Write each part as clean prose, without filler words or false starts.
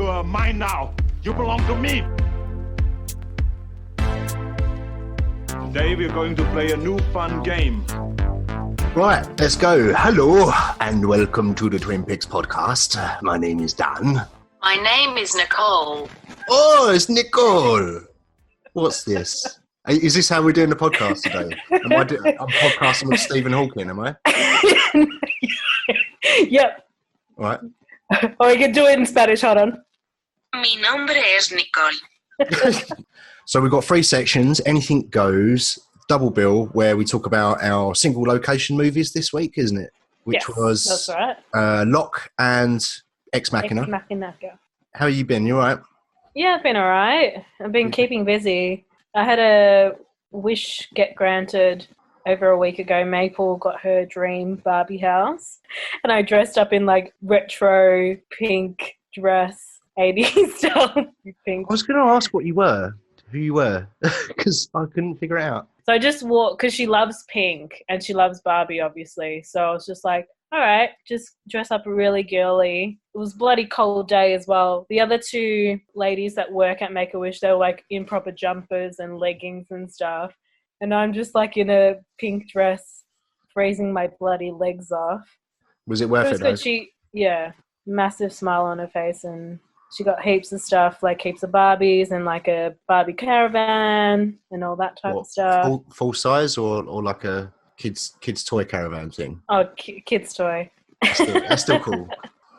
are mine now. You belong to me. Today we're going to play a new fun game. Right, let's go. Hello, and welcome to the Twin Peaks podcast. My name is Dan. My name is Nicole. Oh, it's Nicole. What's this? Is this how we're doing the podcast today? I'm podcasting with Stephen Hawking, am I? Yep. All right. Or we can do it in Spanish, hold on. Mi nombre es Nicole. So we've got 3 sections, anything goes, double bill, where we talk about our single location movies this week, isn't it? Which was that's right. Locke and EX Machina. Ex Machina. How have you been? You all right? Yeah, I've been all right. I've been keeping busy. I had a wish get granted over a week ago. Maple got her dream Barbie house, and I dressed up in like retro pink dress, 80s style pink. I was going to ask who you were, because I couldn't figure it out. So I just wore, because she loves pink and she loves Barbie, obviously. So I was just like, all right, just dress up really girly. It was a bloody cold day as well. The other 2 ladies that work at Make-A-Wish, they were like in proper jumpers and leggings and stuff. And I'm just like in a pink dress, freezing my bloody legs off. Was it worth it, though? Massive smile on her face, and she got heaps of stuff, like heaps of Barbies and like a Barbie caravan and all that type of stuff. Full size or like a kids toy caravan thing? Oh, kids toy. That's still cool.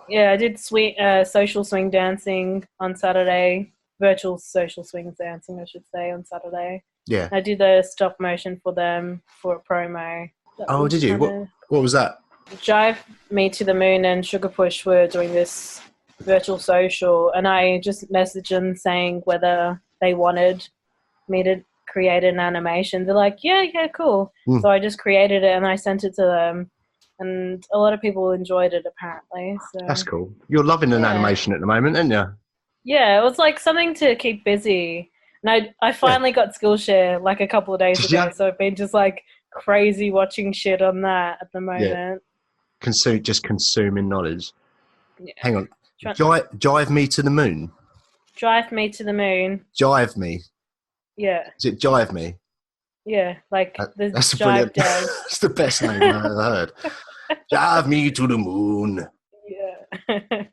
Yeah, I did social swing dancing on Saturday. Virtual social swing dancing, I should say, on Saturday. Yeah. I did the stop motion for them for a promo. Oh, did you? What was that? Jive Me to the Moon and Sugar Push were doing this virtual social, and I just messaged them saying whether they wanted me to create an animation. They're like, yeah, cool. So I just created it and I sent it to them, and a lot of people enjoyed it apparently. So that's cool. You're loving an animation at the moment, aren't you? Yeah, it was like something to keep busy. And I finally got Skillshare like a couple of days ago, so I've been just like crazy watching shit on that at the moment. Just consuming knowledge. Yeah. Hang on. Jive Me to the Moon? Drive Me to the Moon. Jive Me? Yeah. Is it Jive Me? Yeah, like the that's Jive brilliant. Day. That's the best name I've ever heard. Jive Me to the Moon. Yeah.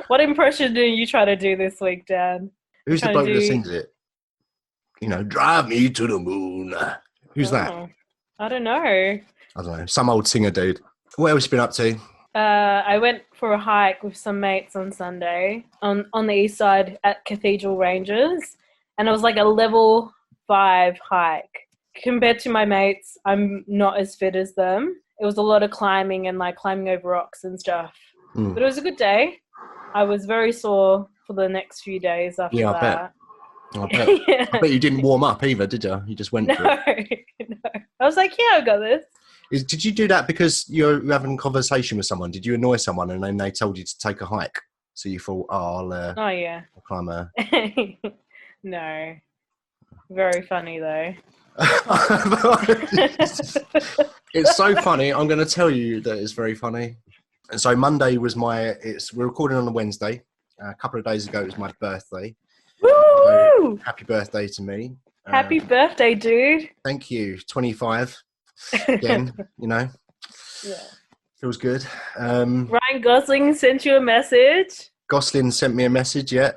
What impression do you try to do this week, Dan? Who's the bloke that sings it? You know, drive me to the moon. Who's that? I don't know. I don't know. Some old singer dude. What else you been up to? I went for a hike with some mates on Sunday on the east side at Cathedral Ranges, and it was like a level 5 hike. Compared to my mates, I'm not as fit as them. It was a lot of climbing and like climbing over rocks and stuff. But it was a good day. I was very sore for the next few days after that. I bet. Yeah. I bet you didn't warm up either, did you? You just went for it. No. I was like, yeah, I got this. Did you do that because you're having a conversation with someone? Did you annoy someone and then they told you to take a hike? So you thought, I'll climb a... No. Very funny, though. It's so funny. I'm going to tell you that it's very funny. And so Monday was we're recording on a Wednesday. A couple of days ago, it was my birthday. Woo! So, happy birthday to me. Happy birthday, dude. Thank you. 25. Again, you know. Yeah. Feels good. Ryan Gosling sent you a message. Gosling sent me a message, yeah.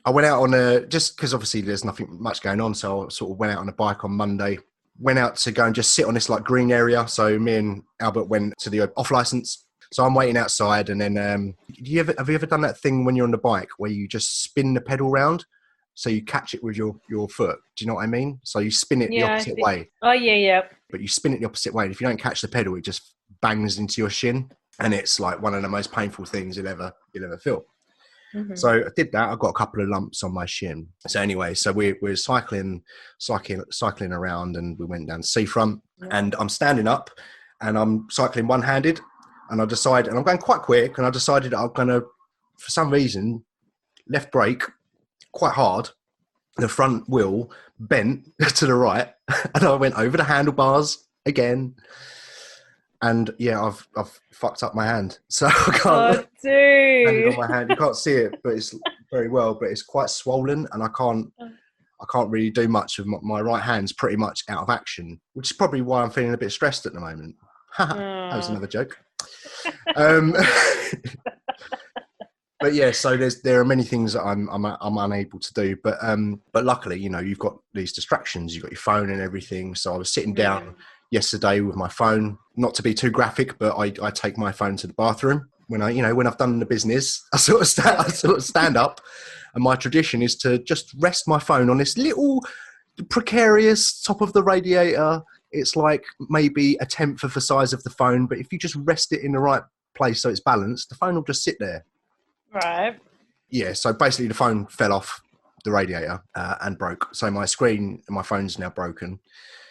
I went out on just because obviously there's nothing much going on, so I sort of went out on a bike on Monday. Went out to go and just sit on this like green area. So me and Albert went to the off license. So I'm waiting outside, and then have you ever done that thing when you're on the bike where you just spin the pedal round, so you catch it with your foot? Do you know what I mean? So you spin it the opposite way. Oh yeah. But you spin it the opposite way, and if you don't catch the pedal, it just bangs into your shin, and it's like one of the most painful things you'll ever feel. Mm-hmm. So I did that. I got a couple of lumps on my shin. So anyway, so we're cycling around, and we went down the seafront, and I'm standing up, and I'm cycling one-handed, and I'm going quite quick, and I decided I'm going to, for some reason, left brake quite hard. The front wheel bent to the right, and I went over the handlebars again. And yeah, I've fucked up my hand, so I Oh, can't. dude. On my hand, you can't see it, but it's very well. But it's quite swollen, and I can't really do much of my right hand's pretty much out of action, which is probably why I'm feeling a bit stressed at the moment. That was another joke. But yeah, so there are many things that I'm unable to do, but luckily, you know, you've got these distractions, you've got your phone and everything. So I was sitting down yesterday with my phone, not to be too graphic, but I take my phone to the bathroom when I've done the business. I sort of stand up, and my tradition is to just rest my phone on this little precarious top of the radiator. It's like maybe a tenth of the size of the phone, but if you just rest it in the right place so it's balanced, the phone will just sit there. Right. Yeah, so basically the phone fell off the radiator and broke. So my screen and my phone's now broken.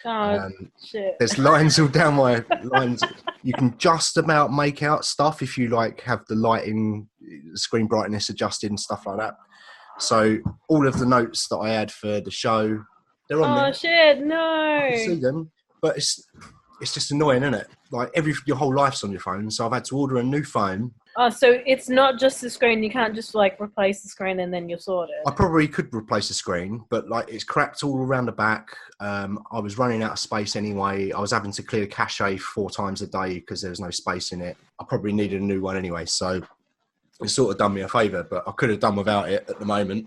Oh, shit. There's lines all down my lines. You can just about make out stuff if you like have the lighting, screen brightness adjusted and stuff like that. So all of the notes that I had for the show, they're on there. Oh, shit, no. I can see them, but it's just annoying, isn't it? Like your whole life's on your phone, so I've had to order a new phone. Oh, so it's not just the screen. You can't just like replace the screen and then you're sorted. I probably could replace the screen, but like it's cracked all around the back. I was running out of space anyway. I was having to clear the cache 4 times a day because there was no space in it. I probably needed a new one anyway, so it sort of done me a favour, but I could have done without it at the moment.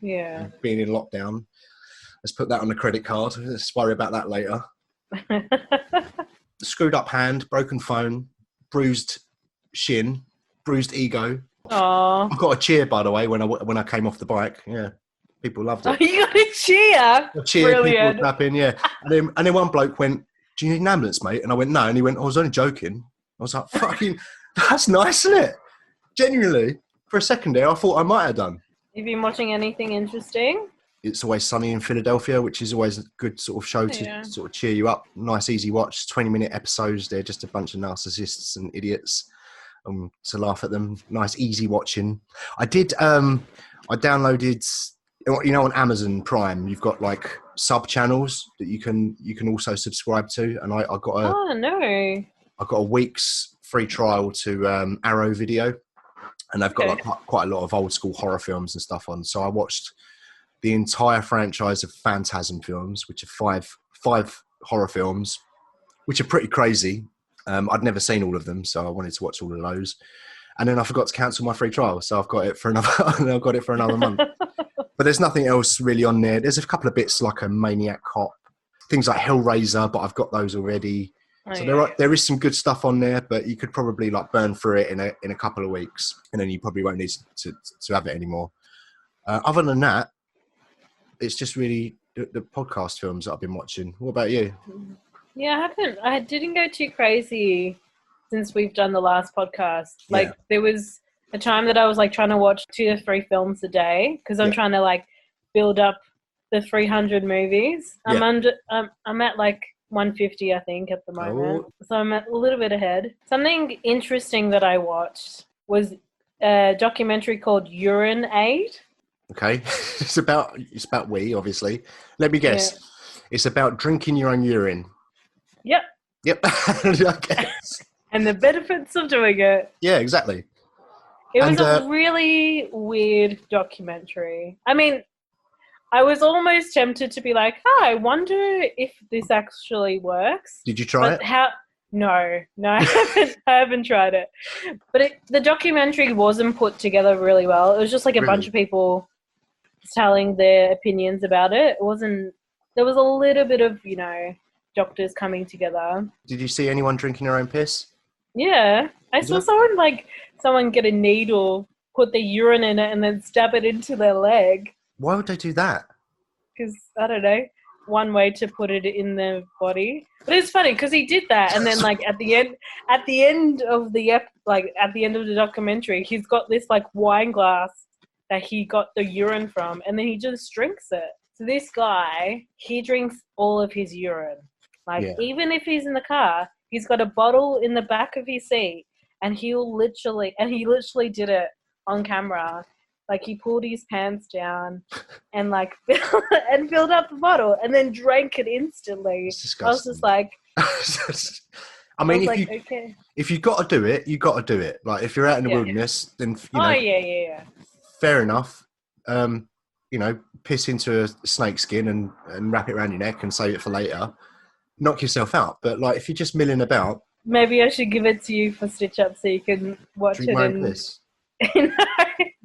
Yeah. Being in lockdown. Let's put that on the credit card. Let's worry about that later. Screwed up hand, broken phone, bruised shin, bruised ego. Oh. I got a cheer, by the way, when I came off the bike. Yeah, people loved it. Oh, you got a cheer? A cheer, brilliant. people were clapping, yeah. And then one bloke went, "Do you need an ambulance, mate?" And I went, "No." And he went, "I was only joking." I was like, "Fucking, that's nice, isn't it?" Genuinely, for a second there, I thought I might have done. Have you been watching anything interesting? It's Always Sunny in Philadelphia, which is always a good sort of show to sort of cheer you up. Nice, easy watch, 20-minute episodes. They're just a bunch of narcissists and idiots. To laugh at them. Nice, easy watching. I downloaded, you know, on Amazon Prime, you've got like sub channels that you can also subscribe to. And I got a week's free trial to Arrow Video, and they've got like quite a lot of old school horror films and stuff on. So I watched the entire franchise of Phantasm films, which are five horror films, which are pretty crazy. I'd never seen all of them, so I wanted to watch all of those. And then I forgot to cancel my free trial, so I've got it for another month. But there's nothing else really on there. There's a couple of bits like a Maniac Cop, things like Hellraiser, but I've got those already. There is some good stuff on there, but you could probably like burn through it in a couple of weeks, and then you probably won't need to have it anymore. Other than that, it's just really the podcast films that I've been watching. What about you? Yeah, I didn't go too crazy since we've done the last podcast. Like there was a time that I was like trying to watch 2 to 3 films a day because I'm trying to like build up the 300 movies. I'm at like 150, I think, at the moment. So I'm a little bit ahead. Something interesting that I watched was a documentary called Urine Aid. Okay. It's about wee, obviously. Let me guess. Yeah. It's about drinking your own urine. Yep. Okay. And the benefits of doing it. Yeah, exactly. It was a really weird documentary. I mean, I was almost tempted to be like, I wonder if this actually works. Did you try it? No, I haven't tried it. But the documentary wasn't put together really well. It was just like a bunch of people telling their opinions about it. It wasn't. There was a little bit of, doctors coming together. Did you see anyone drinking their own piss? Yeah. I saw someone get a needle, put the urine in it, and then stab it into their leg. Why would they do that? Because, I don't know, one way to put it in their body. But it's funny because he did that, and then like at the end of the documentary, he's got this like wine glass that he got the urine from, and then he just drinks it. So this guy, he drinks all of his urine. Even if he's in the car, he's got a bottle in the back of his seat, and he literally did it on camera. Like he pulled his pants down and like and filled up the bottle and then drank it instantly. It's disgusting. I was just like, I mean, was if like, okay. if you've got to do it, you've got to do it. Like, if you're out in the Yeah. wilderness, then, you know, Yeah. fair enough. You know, piss into a snake skin and wrap it around your neck and save it for later. Knock yourself out. But, like, if you're just milling about, Maybe I should give it to you for Stitch Up so you can watch drink it my own and piss.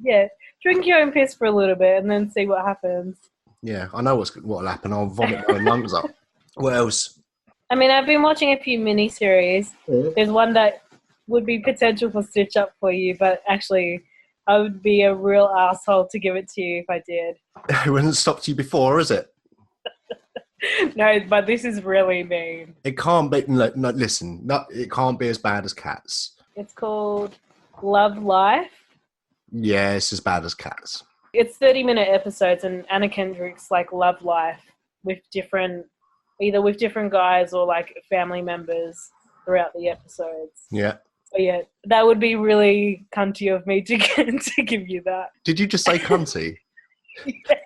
yeah, drink your own piss for a little bit and then see what happens. Yeah, I know what'll happen. I'll vomit my own lungs up. What else? I mean, I've been watching a few miniseries. There's one that would be potential for Stitch Up for you, but actually, I would be a real asshole to give it to you if I did. It hasn't stopped you before, is it? No, but this is really mean. It can't be. No, listen. No, it can't be as bad as Cats. It's called Love Life. Yeah, it's as bad as Cats. It's 30-minute episodes, and Anna Kendrick's like love life with either with different guys or like family members throughout the episodes. Yeah. So yeah, that would be really cunty of me to give you that. Did you just say cunty? Yeah.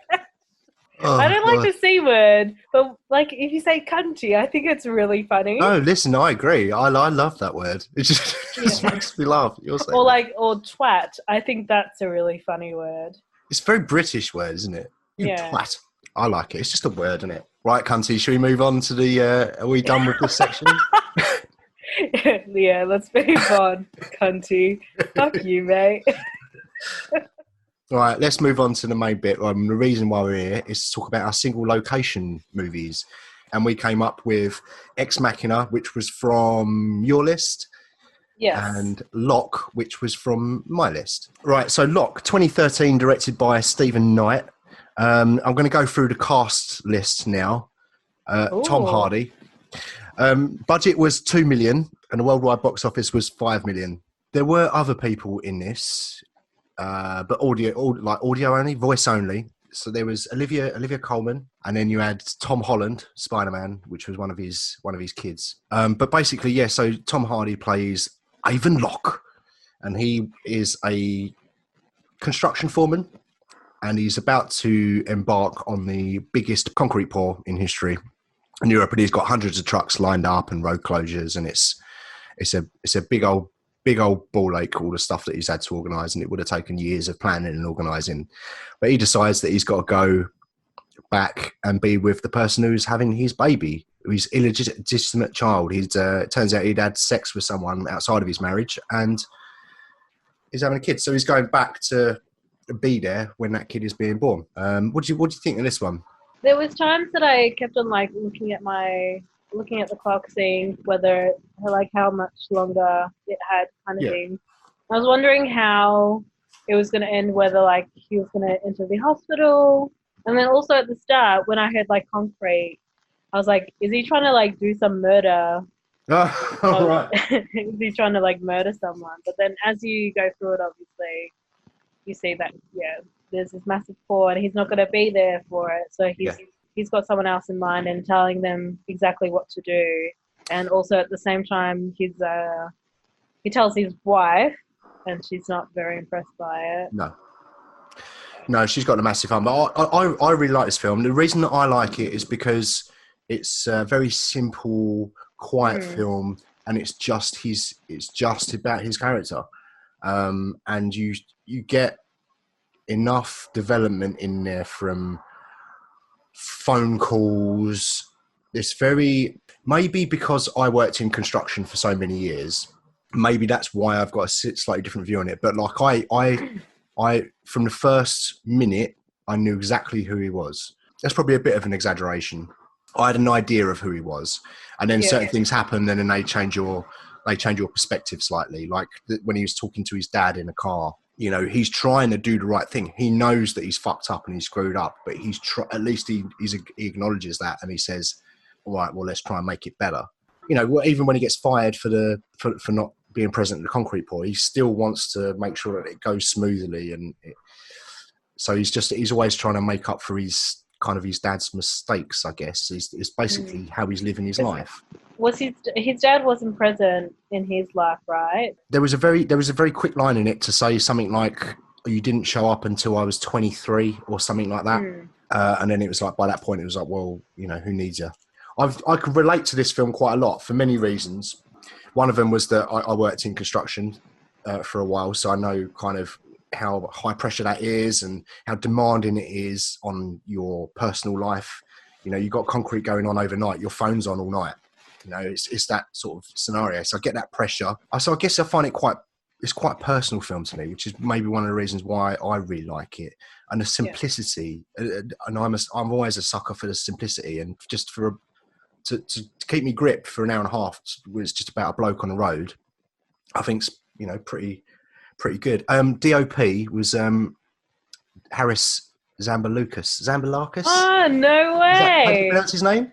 Oh, I don't like the C word, but like if you say cunty, I think it's really funny. No, listen, I agree. I love that word. It just makes me laugh. You're saying Or twat. I think that's a really funny word. it's a very British word, isn't it? You Yeah. twat. I like it. It's just a word, isn't it? Right, cunty, should we move on to the are we done with this section? Yeah, let's move on, cunty. Fuck you, mate. All right, let's move on to the main bit. The reason why we're here is to talk about our single location movies. And we came up with Ex Machina, which was from your list, Yes. and Locke, which was from my list. Right, so Locke, 2013, directed by Stephen Knight. I'm going to go through the cast list now. Tom Ooh. Hardy. Budget was 2 million, and the worldwide box office was 5 million. There were other people in this. But audio only, voice only. So there was Olivia Colman, and then you had Tom Holland, Spider-Man, which was one of his kids. But basically, yeah. So Tom Hardy plays Avon Locke, and he is a construction foreman, and he's about to embark on the biggest concrete pour in history in Europe. And he's got hundreds of trucks lined up and road closures, and it's a big old ball ache, all the stuff that he's had to organise, and it would have taken years of planning and organising. But he decides that he's got to go back and be with the person who's having his baby, his illegitimate child. Turns out he'd had sex with someone outside of his marriage, and he's having a kid. So he's going back to be there when that kid is being born. What do you think of this one? There was times that I kept on like looking at the clock, seeing whether like how much longer it had, kind of thing. I was wondering how it was going to end, whether like he was going to enter the hospital, and then also at the start when I heard like concrete, I was like, is he trying to like do some murder? Oh, all right. Is he trying to like murder someone? But then as you go through it, obviously you see that there's this massive pour, and he's not going to be there for it, so he's got someone else in mind and telling them exactly what to do. And also at the same time, he tells his wife, and she's not very impressed by it. No, she's got a massive fun. But I really like this film. The reason that I like it is because it's a very simple, quiet film, and it's just about his character. And you get enough development in there from phone calls. It's very, maybe because I worked in construction for so many years, maybe that's why I've got a slightly different view on it. But like I from the first minute, I knew exactly who he was. That's probably a bit of an exaggeration. I had an idea of who he was, and then certain things happen, and then they change your perspective slightly. Like when he was talking to his dad in a car, you know, he's trying to do the right thing. He knows that he's fucked up and he's screwed up, but at least he acknowledges that, and he says, "All right, well, let's try and make it better." You know, even when he gets fired for not being present in the concrete pour, he still wants to make sure that it goes smoothly, and so he's always trying to make up for his dad's mistakes, I guess. Is basically how he's living his life. Was his dad wasn't present in his life, right? There was a very quick line in it to say something like, "You didn't show up until I was 23" or something like that. And then it was like, by that point, it was like, well, you know, who needs you? I could relate to this film quite a lot for many reasons. One of them was that I worked in construction for a while, so I know kind of how high pressure that is and how demanding it is on your personal life. You know, you've got concrete going on overnight, your phone's on all night. You know, it's that sort of scenario. So I get that pressure. So I guess I find it's quite a personal film to me, which is maybe one of the reasons why I really like it. And the simplicity, and I'm always a sucker for the simplicity, and just to keep me gripped for an hour and a half when it's just about a bloke on the road, I think's, you know, pretty good. DOP was Harris Zambalakis. Oh, no way! How do you pronounce his name?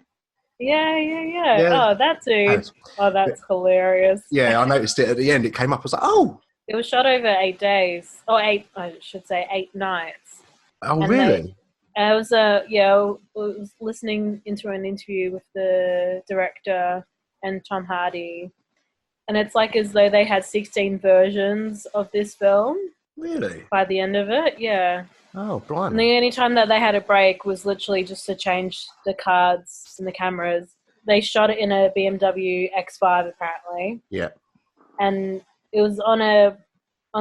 Yeah. Yeah. Oh, that dude. Oh, that's hilarious. Yeah, I noticed it at the end. It came up. I was like, oh. It was shot over 8 days, or 8 nights. Oh, And really? I was listening into an interview with the director and Tom Hardy, and it's like as though they had 16 versions of this film. Really? By the end of it, yeah. Oh, And blimey. the only time that they had a break was literally just to change the cards and the cameras. They shot it in a BMW X5 apparently, Yeah. and it was on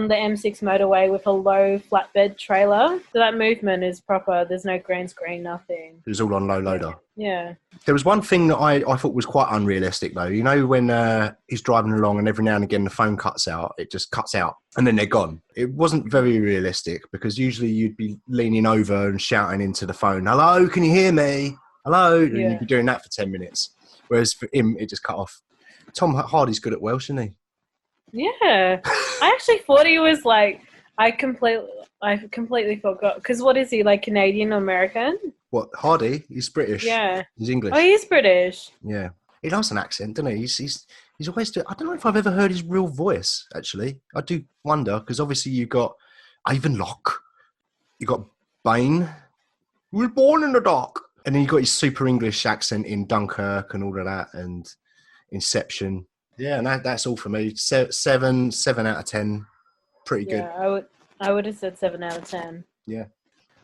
the M6 motorway with a low flatbed trailer. So that movement is proper. There's no green screen, nothing. It was all on low loader. Yeah. There was one thing that I thought was quite unrealistic, though. You know, when he's driving along and every now and again the phone cuts out, it just cuts out and then they're gone. It wasn't very realistic because usually you'd be leaning over and shouting into the phone, "Hello, can you hear me? Hello?" And Yeah. you'd be doing that for 10 minutes. Whereas for him, it just cut off. Tom Hardy's good at Welsh, isn't he? Yeah. I actually thought he was like, I completely forgot. Because what is he, like Canadian or American? What, Hardy? He's British. Yeah. He's English. Oh, he's British. Yeah. He does an accent, doesn't he? He's always I don't know if I've ever heard his real voice, actually. I do wonder, because obviously you've got Ivan Locke. You've got Bane. He was born in the dark. And then you've got his super English accent in Dunkirk and all of that, and Inception. Yeah, and that's all for me. 7 out of 10. Pretty good. Yeah, I would have said 7 out of 10. Yeah.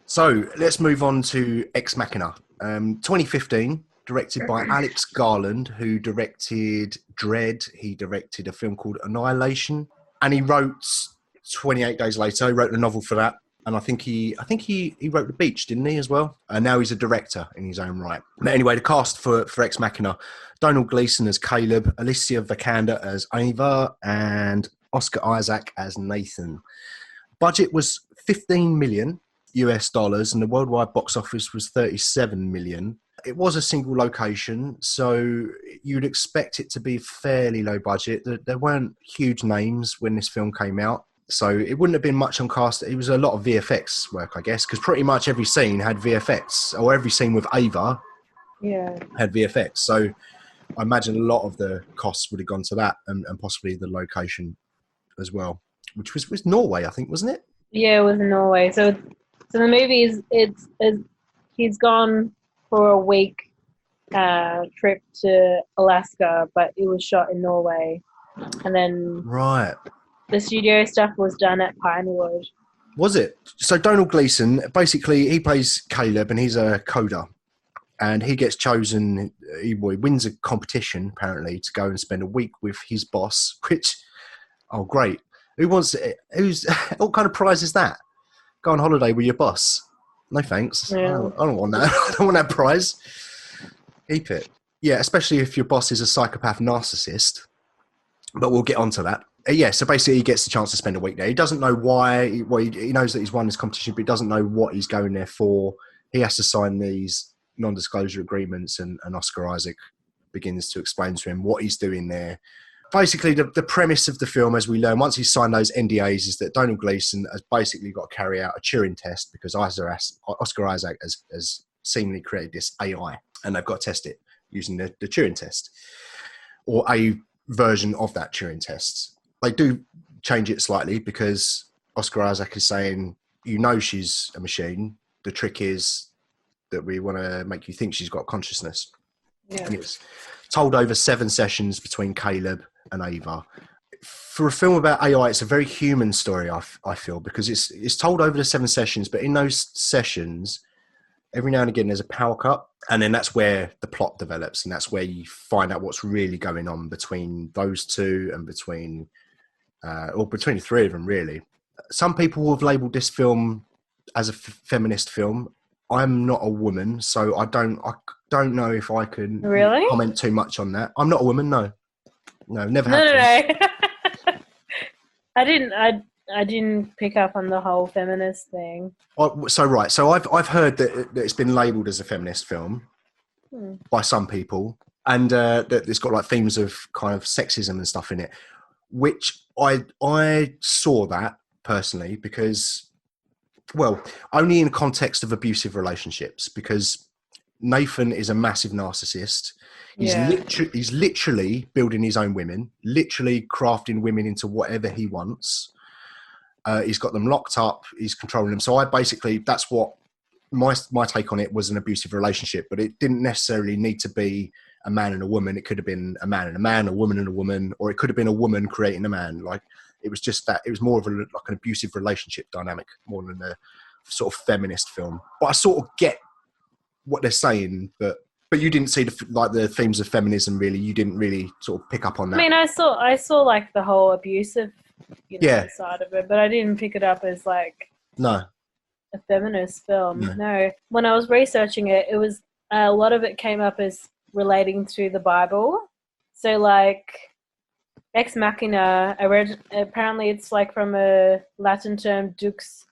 So let's move on to Ex Machina. 2015, directed by Alex Garland, who directed Dread. He directed a film called Annihilation, and he wrote 28 Days Later. He wrote the novel for that, and I think he wrote The Beach, didn't he, as well? And now he's a director in his own right. But anyway, the cast for Ex Machina: Donald Gleason as Caleb, Alicia Vikander as Ava, and Oscar Isaac as Nathan. Budget was $15 million US dollars, and the worldwide box office was 37 million. It was a single location, so you'd expect it to be fairly low budget. There weren't huge names when this film came out, so it wouldn't have been much on cast. It was a lot of VFX work, I guess, because pretty much every scene had VFX, or every scene with Ava had VFX. So I imagine a lot of the costs would have gone to that, and possibly the location as well, which was Norway, I think, wasn't it? Yeah, it was in Norway. So the movie is he's gone for a week trip to Alaska, but it was shot in Norway, and then Right. the studio stuff was done at Pinewood. Was it? So Donald Gleason, basically, he plays Caleb, and he's a coder, and he gets chosen. He wins a competition apparently to go and spend a week with his boss. Which, oh great! What kind of prize is that? Go on holiday with your boss? No thanks. Yeah. I don't want that. I don't want that prize. Keep it. Yeah, especially if your boss is a psychopath narcissist. But we'll get onto that. Yeah, so basically he gets the chance to spend a week there. He doesn't know why. Well, he knows that he's won this competition, but he doesn't know what he's going there for. He has to sign these non-disclosure agreements, and Oscar Isaac begins to explain to him what he's doing there. Basically, the premise of the film, as we learn, once he's signed those NDAs, is that Donald Gleason has basically got to carry out a Turing test because Oscar Isaac has seemingly created this AI, and they've got to test it using the Turing test, or a version of that Turing test. They do change it slightly because Oscar Isaac is saying, she's a machine. The trick is that we want to make you think she's got consciousness. Yeah. And it's told over 7 sessions between Caleb and Ava. For a film about AI, it's a very human story, I feel, because it's told over the 7 sessions, but in those sessions, every now and again there's a power cut, and then that's where the plot develops, and that's where you find out what's really going on between those two and between the three of them, really. Some people have labelled this film as a feminist film. I'm not a woman, so I don't know if I can Really comment too much on that. I'm not a woman, no, never have. No. I didn't pick up on the whole feminist thing. So I've heard that it's been labelled as a feminist film by some people, and that it's got like themes of kind of sexism and stuff in it, which I saw that personally because, well, only in the context of abusive relationships, because Nathan is a massive narcissist. He's literally building his own women, literally crafting women into whatever he wants. He's got them locked up. He's controlling them. So that's what my take on it was, an abusive relationship, but it didn't necessarily need to be a man and a woman. It could have been a man and a man, a woman and a woman, or it could have been a woman creating a man. Like, it was just that. It was more of an abusive relationship dynamic more than a sort of feminist film. But I sort of get what they're saying, but you didn't see the themes of feminism, really. You didn't really sort of pick up on that. I mean, I saw like the whole abusive, side of it, but I didn't pick it up as like a feminist film. No. When I was researching it, it was a lot of it came up as relating to the Bible. So like Ex Machina, apparently it's like from a Latin term Dux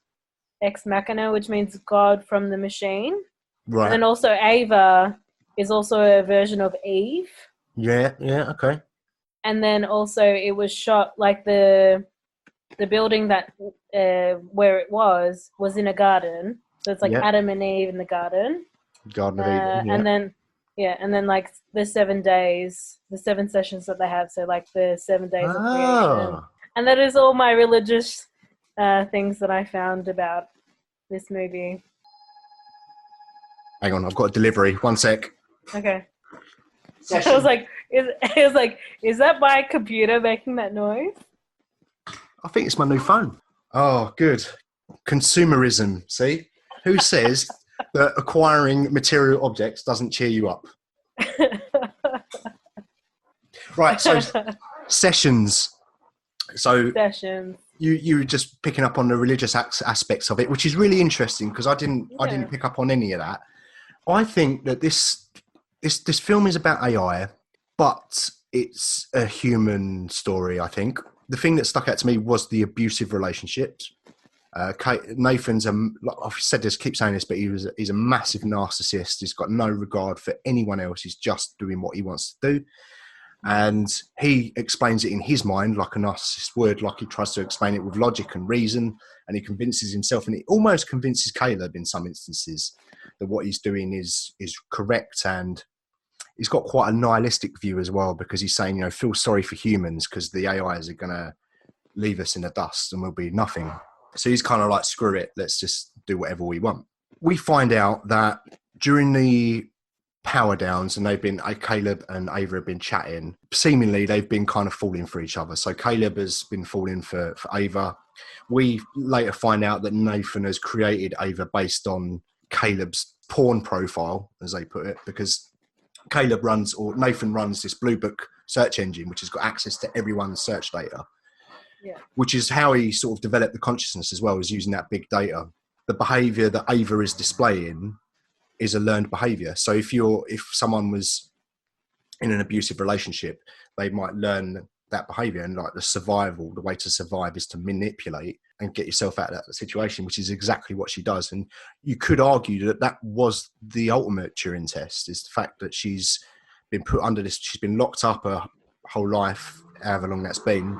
Ex Machina, which means God from the machine. Right. And then also Ava is also a version of Eve. Yeah, okay. And then also it was shot like the building that where it was in a garden. So it's like Adam and Eve in the garden. Garden of Eden. And then like the 7 days, the 7 sessions that they have. So like the 7 days of creation. And that is all my religious things that I found about this movie. Hang on, I've got a delivery. 1 sec. Okay. I was like, is that my computer making that noise? I think it's my new phone. Oh, good. Consumerism. See? Who says that acquiring material objects doesn't cheer you up? Right, so sessions. So sessions. You were just picking up on the religious aspects of it, which is really interesting because I didn't pick up on any of that. I think that this film is about AI, but it's a human story, I think. The thing that stuck out to me was the abusive relationships. Nathan's I've said this, keep saying this, but he's a massive narcissist. He's got no regard for anyone else. He's just doing what he wants to do. And he explains it in his mind like a narcissist would, like he tries to explain it with logic and reason, and he convinces himself, and he almost convinces Caleb in some instances that what he's doing is correct. And he's got quite a nihilistic view as well, because he's saying, feel sorry for humans because the AIs are going to leave us in the dust and we'll be nothing. So he's kind of like, screw it, let's just do whatever we want. We find out that during the power downs, and Caleb and Ava have been chatting, seemingly they've been kind of falling for each other. So Caleb has been falling for Ava. We later find out that Nathan has created Ava based on Caleb's porn profile, as they put it, because Nathan runs this Blue Book search engine, which has got access to everyone's search data. Yeah. Which is how he sort of developed the consciousness as well, as using that big data. The behavior that Ava is displaying is a learned behavior. So if someone was in an abusive relationship, they might learn that behavior, and like the way to survive is to manipulate and get yourself out of that situation, which is exactly what she does. And you could argue that was the ultimate Turing test, is the fact that she's been put under this, she's been locked up her whole life, however long that's been,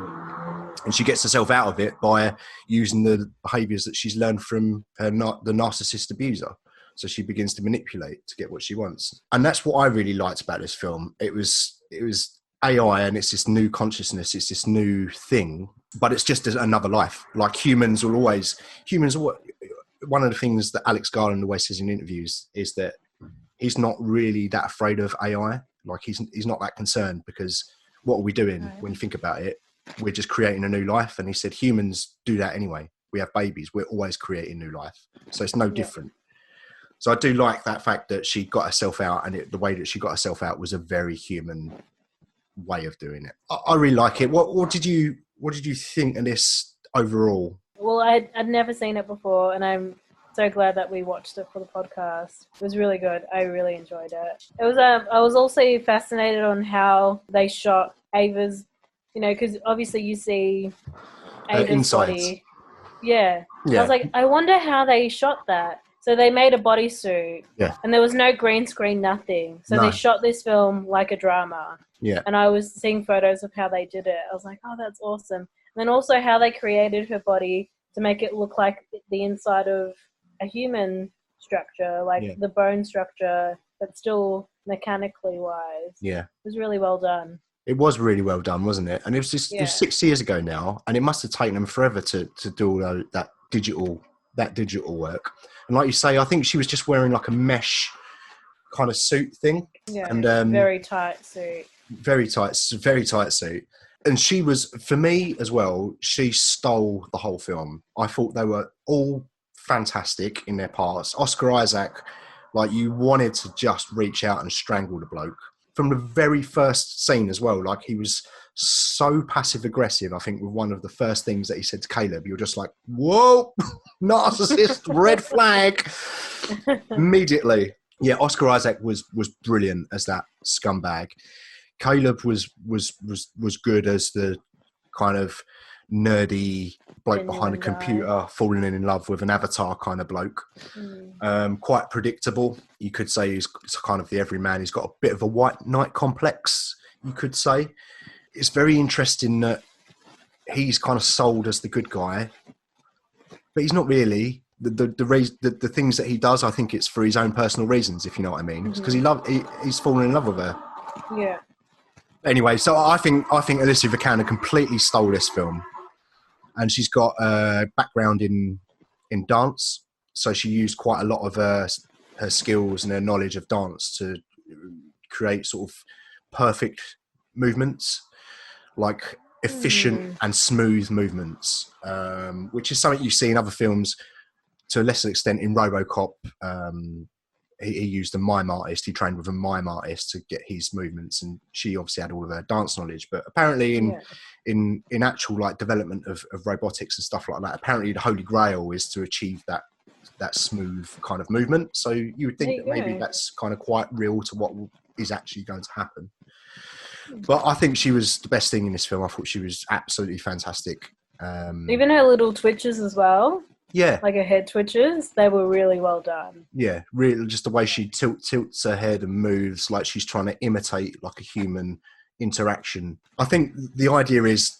and she gets herself out of it by using the behaviors that she's learned from the narcissist abuser. So she begins to manipulate to get what she wants. And that's what I really liked about this film. It was AI, and it's this new consciousness, it's this new thing, but it's just another life. Like humans, one of the things that Alex Garland always says in interviews is that he's not really that afraid of AI. Like he's not that concerned, because what are we doing when you think about it? We're just creating a new life. And he said humans do that anyway. We have babies. We're always creating new life. So it's no different. So I do like that fact that she got herself out, and the way that she got herself out was a very human way of doing it. I really like it. What did you think of this overall? Well, I'd never seen it before, and I'm so glad that we watched it for the podcast. It was really good. I really enjoyed it. It was. I was also fascinated on how they shot Ava's, because obviously you see Ava's insides. body. Yeah. I was like, I wonder how they shot that. So they made a bodysuit. Yeah. And there was no green screen, nothing. So they shot this film like a drama. Yeah. And I was seeing photos of how they did it. I was like, oh, that's awesome. And then also how they created her body to make it look like the inside of a human structure, like the bone structure, but still mechanically wise. Yeah. It was really well done. It was really well done, wasn't it? And it was 6 years ago now, and it must have taken them forever to do all that digital work. And like you say, I think she was just wearing like a mesh kind of suit thing. Yeah, and very tight suit. Very tight suit. And she was, for me as well, she stole the whole film. I thought they were all fantastic in their parts. Oscar Isaac, like, you wanted to just reach out and strangle the bloke. From the very first scene as well, like, he was so passive-aggressive, I think, with one of the first things that he said to Caleb. You're just like, whoa, narcissist, red flag, immediately. Yeah, Oscar Isaac was brilliant as that scumbag. Caleb was good as the kind of nerdy bloke behind a computer falling in love with an avatar kind of bloke. Quite predictable. You could say he's kind of the everyman. He's got a bit of a white knight complex, you could say. It's very interesting that he's kind of sold as the good guy, but he's not really. The things that he does, I think it's for his own personal reasons, if you know what I mean. Because he's fallen in love with her. Yeah. Anyway, so I think Alicia Vikander completely stole this film, and she's got a background in dance, so she used quite a lot of her skills and her knowledge of dance to create sort of perfect movements, like efficient and smooth movements, which is something you see in other films to a lesser extent. In RoboCop, he used a mime artist. He trained with a mime artist to get his movements, and she obviously had all of her dance knowledge. But apparently in actual like development of robotics and stuff like that, apparently the holy grail is to achieve that smooth kind of movement. So you would think that maybe that's kind of quite real to what is actually going to happen. But I think she was the best thing in this film. I thought she was absolutely fantastic. Even her little twitches as well. Yeah. Like her head twitches, they were really well done. Yeah, really, just the way she tilts her head and moves like she's trying to imitate like a human interaction. I think the idea is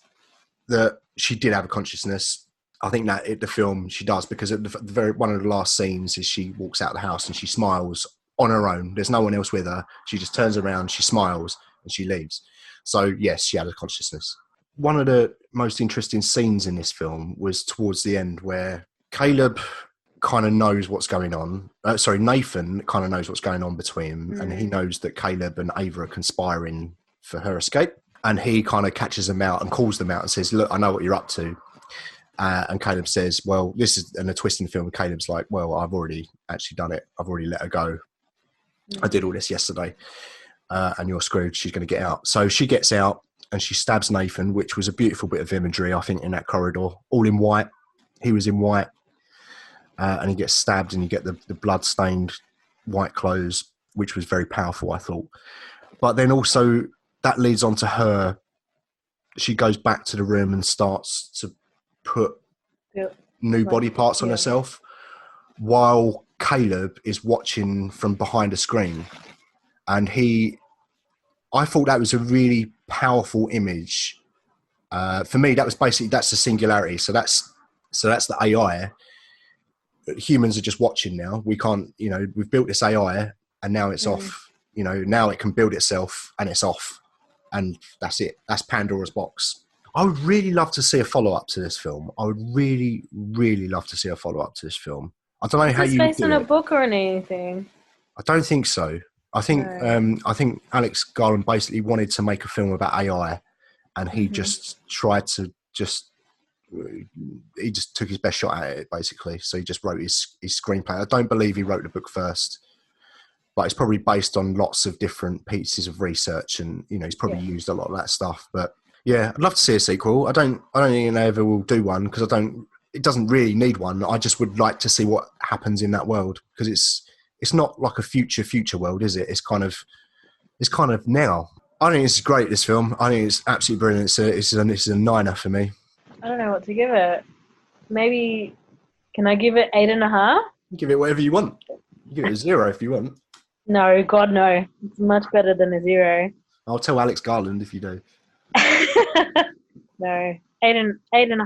that she did have a consciousness. I think that in the film she does, because at the very one of the last scenes is she walks out of the house and she smiles on her own. There's no one else with her. She just turns around, she smiles, and she leaves. So yes, she had a consciousness. One of the most interesting scenes in this film was towards the end, where Caleb kind of knows what's going on. Nathan kind of knows what's going on between them, and he knows that Caleb and Ava are conspiring for her escape. And he kind of catches them out and calls them out and says, "Look, I know what you're up to." And Caleb says, "Well, this is," and a twist in the film, Caleb's like, "Well, I've already actually done it. I've already let her go. I did all this yesterday, and you're screwed. She's going to get out." So she gets out and she stabs Nathan, which was a beautiful bit of imagery, I think, in that corridor, all in white. He was in white. And he gets stabbed, and you get the blood-stained white clothes, which was very powerful, I thought. But then also that leads on to her. She goes back to the room and starts to put new body parts on herself, while Caleb is watching from behind a screen. And I thought that was a really powerful image. For me, that's the singularity. So that's the AI. Humans are just watching now. We can't, we've built this AI and now it's off. Now it can build itself and it's off. And that's it. That's Pandora's Box. I would really love to see a follow-up to this film. I would really, really love to see a follow-up to this film. I don't know how you. Is it based on a book or anything? I don't think so. I think Alex Garland basically wanted to make a film about AI, and he just tried to he just took his best shot at it, basically. So he just wrote his screenplay. I don't believe he wrote the book first, but it's probably based on lots of different pieces of research, and he's probably used a lot of that stuff. But yeah, I'd love to see a sequel. I don't think they ever will do one, because it doesn't really need one. I just would like to see what happens in that world, because it's not like a future world, is it? It's kind of now. I think it's great, this film. I think it's absolutely brilliant. It's a 9er for me. I don't know what to give it. Maybe, can I give it 8.5? Give it whatever you want. Give it a 0 if you want. No, God, no. It's much better than a 0. I'll tell Alex Garland if you do. No, 8.5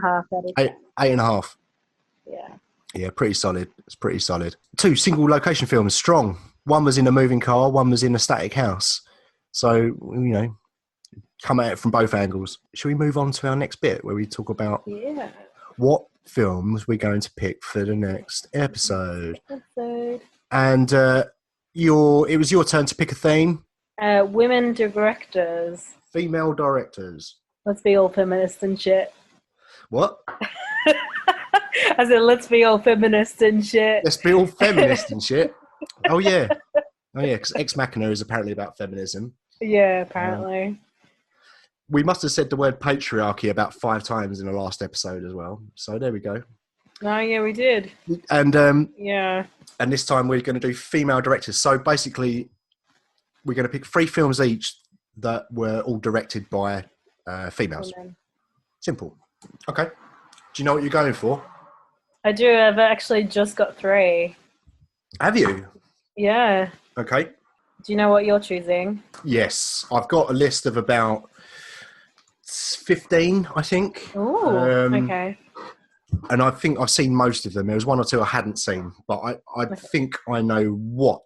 out of 10. 8.5. Yeah. Yeah, pretty solid. It's pretty solid. 2 single location films, strong. One was in a moving car, one was in a static house. So, come at it from both angles. Shall we move on to our next bit where we talk about what films we're going to pick for the next episode? And it was your turn to pick a theme. Women directors. Female directors. Let's be all feminist and shit. What? I said, let's be all feminist and shit. Let's be all feminist and shit. Oh, yeah, because Ex Machina is apparently about feminism. Yeah, apparently. We must have said the word patriarchy about 5 times in the last episode as well. So there we go. Oh, yeah, we did. And yeah. And this time we're going to do female directors. So basically, we're going to pick 3 films each that were all directed by females. Women. Simple. Okay. Do you know what you're going for? I do. I've actually just got 3. Have you? Yeah. Okay. Do you know what you're choosing? Yes. I've got a list of about 15, I think. Oh, okay. And I think I've seen most of them. There was 1 or 2 I hadn't seen, but I think I know what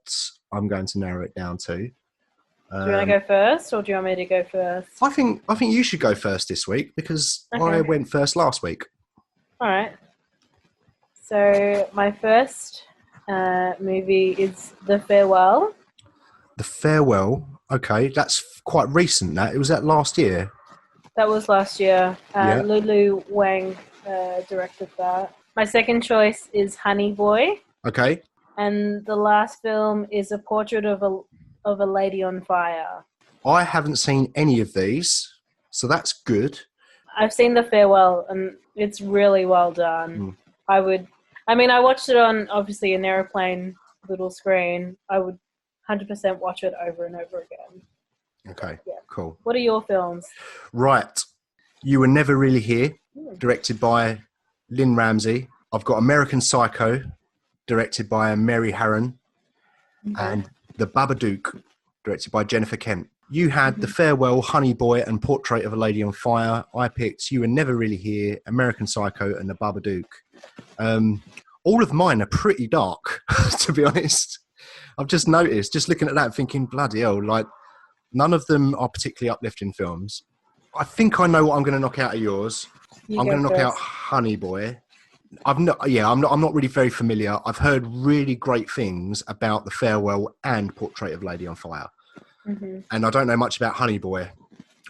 I'm going to narrow it down to. Do you want to go first, or do you want me to go first? I think you should go first this week, because I went first last week. All right. So my first movie is The Farewell. The Farewell. Okay, that's quite recent. It was that last year. That was last year. Lulu Wang directed that. My second choice is Honey Boy. Okay. And the last film is A Portrait of a Lady on Fire. I haven't seen any of these, so that's good. I've seen The Farewell, and it's really well done. I watched it on, obviously, an airplane little screen. I would 100% watch it over and over again. Okay, cool. What are your films? Right. You Were Never Really Here, directed by Lynn Ramsey. I've got American Psycho, directed by Mary Harron. And The Babadook, directed by Jennifer Kent. You had The Farewell, Honey Boy, and Portrait of a Lady on Fire. I picked You Were Never Really Here, American Psycho, and The Babadook. All of mine are pretty dark, to be honest. I've just noticed, just looking at that, thinking, bloody hell, like, none of them are particularly uplifting films. I think I know what I'm going to knock out of yours. I'm going to knock out Honey Boy. I'm not really very familiar. I've heard really great things about The Farewell and Portrait of a Lady on Fire. And I don't know much about Honey Boy.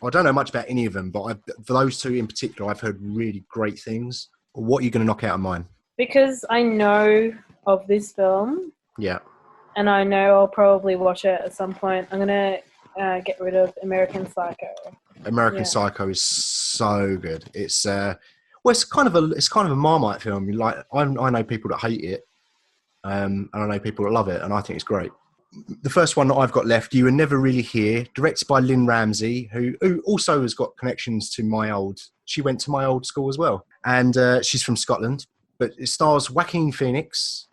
I don't know much about any of them, but for those 2 in particular, I've heard really great things. What are you going to knock out of mine? Because I know of this film. Yeah. And I know I'll probably watch it at some point. I'm going to get rid of American Psycho. American Psycho is so good. It's it's kind of a Marmite film. Like I know people that hate it, and I know people that love it, and I think it's great. The first one that I've got left, You Were Never Really Here, directed by Lynn Ramsey, who also has got connections to she went to my old school as well, and she's from Scotland. But it stars Joaquin Phoenix,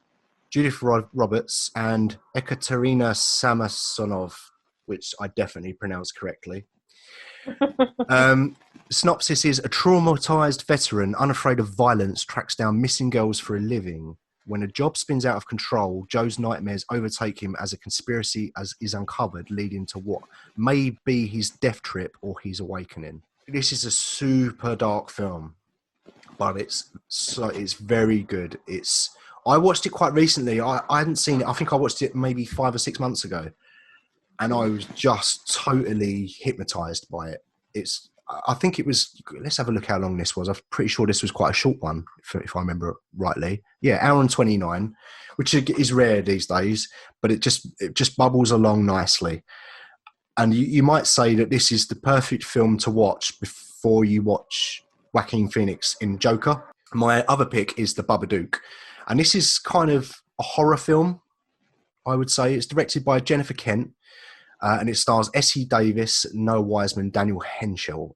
Judith Roberts, and Ekaterina Samsonov, which I definitely pronounced correctly. Synopsis is: a traumatized veteran, unafraid of violence, tracks down missing girls for a living. When a job spins out of control, Joe's nightmares overtake him as a conspiracy is uncovered, leading to what may be his death trip or his awakening. This is a super dark film, but it's very good. I watched it quite recently. I hadn't seen it. I think I watched it maybe 5 or 6 months ago, and I was just totally hypnotized by it. I think it was. Let's have a look how long this was. I'm pretty sure this was quite a short one, if I remember rightly. Yeah, hour and 29, which is rare these days, but it just bubbles along nicely. And you might say that this is the perfect film to watch before you watch Joaquin Phoenix in Joker. My other pick is The Babadook, and this is kind of a horror film, I would say. It's directed by Jennifer Kent. And it stars Essie Davis, Noah Wiseman, Daniel Henschel.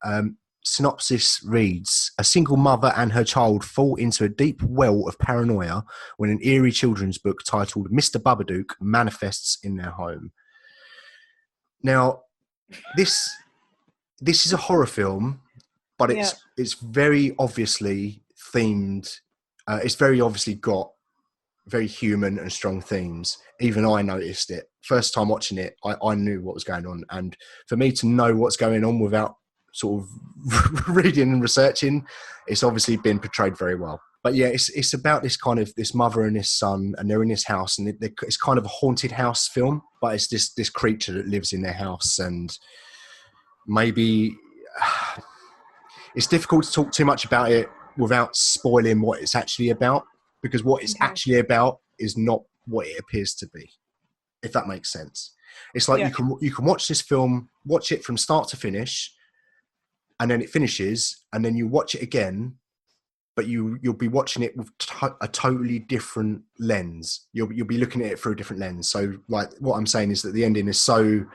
Synopsis reads, a single mother and her child fall into a deep well of paranoia when an eerie children's book titled Mr. Babadook manifests in their home. Now, this is a horror film, but it's very obviously themed. It's very obviously got very human and strong themes. Even I noticed it. First time watching it, I knew what was going on. And for me to know what's going on without sort of reading and researching, it's obviously been portrayed very well. But yeah, it's about this mother and this son, and they're in this house, and it's kind of a haunted house film, but it's this creature that lives in their house. And maybe it's difficult to talk too much about it without spoiling what it's actually about, because what it's actually about is not what it appears to be, if that makes sense. It's like you can watch this film, watch it from start to finish, and then it finishes, and then you watch it again, but you'll be watching it with a totally different lens. You'll be looking at it through a different lens. So, like, what I'm saying is that the ending is so,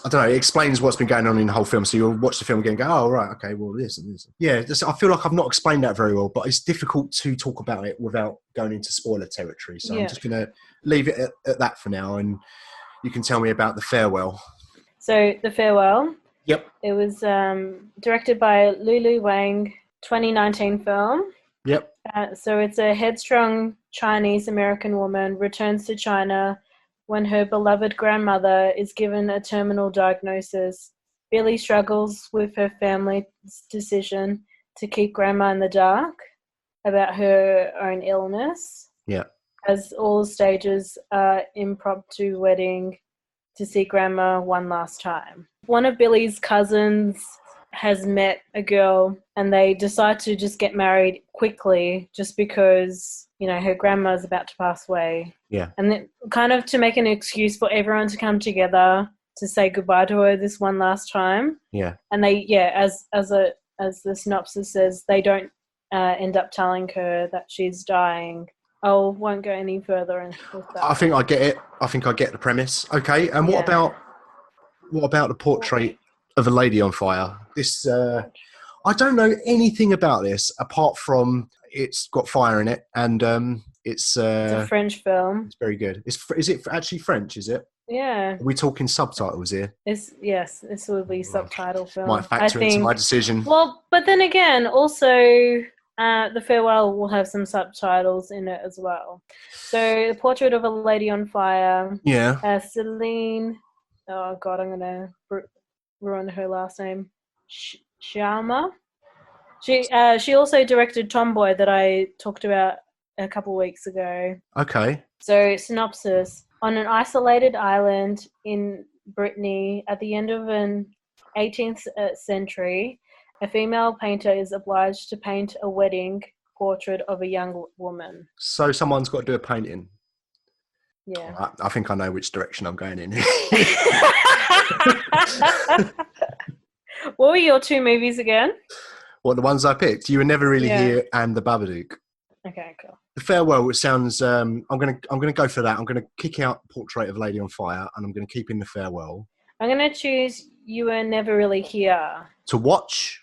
I don't know, it explains what's been going on in the whole film. So you'll watch the film again and go, oh, right, okay, well, this and this. Yeah, I feel like I've not explained that very well, but it's difficult to talk about it without going into spoiler territory. So I'm just going to leave it at that for now, and you can tell me about The Farewell. So The Farewell. Yep. It was directed by Lulu Wang, 2019 film. Yep. So it's a headstrong Chinese-American woman returns to China when her beloved grandmother is given a terminal diagnosis. Billy struggles with her family's decision to keep grandma in the dark about her own illness. Yeah. As all stages impromptu wedding to see grandma one last time. One of Billy's cousins has met a girl, and they decide to just get married quickly just because, you know, her grandma's about to pass away. Yeah. And then kind of to make an excuse for everyone to come together to say goodbye to her this one last time. Yeah. And they, as the synopsis says, they don't end up telling her that she's dying. I won't go any further with that. I think I get it. I think I get the premise. Okay. And what about the portrait of a lady on fire? This I don't know anything about this apart from it's got fire in it, and it's a French film. It's very good. Is it actually French? Is it? Yeah. Are we talking subtitles here? Yes, this will be subtitle film. Might factor into my decision. Well, but then again, also The Farewell will have some subtitles in it as well. So, The Portrait of a Lady on Fire. Yeah. Celine. Oh God, I'm gonna ruin her last name. Sharma. She also directed Tomboy that I talked about a couple weeks ago. Okay. So synopsis: on an isolated island in Brittany at the end of an 18th century, a female painter is obliged to paint a wedding portrait of a young woman. So someone's got to do a painting. Yeah. I think I know which direction I'm going in. What were your two movies again? What, the ones I picked? You Were Never Really Here and The Babadook. Okay, cool. The Farewell, it sounds. I'm gonna go for that. I'm gonna kick out Portrait of a Lady on Fire, and I'm gonna keep in The Farewell. I'm gonna choose You Were Never Really Here. To watch.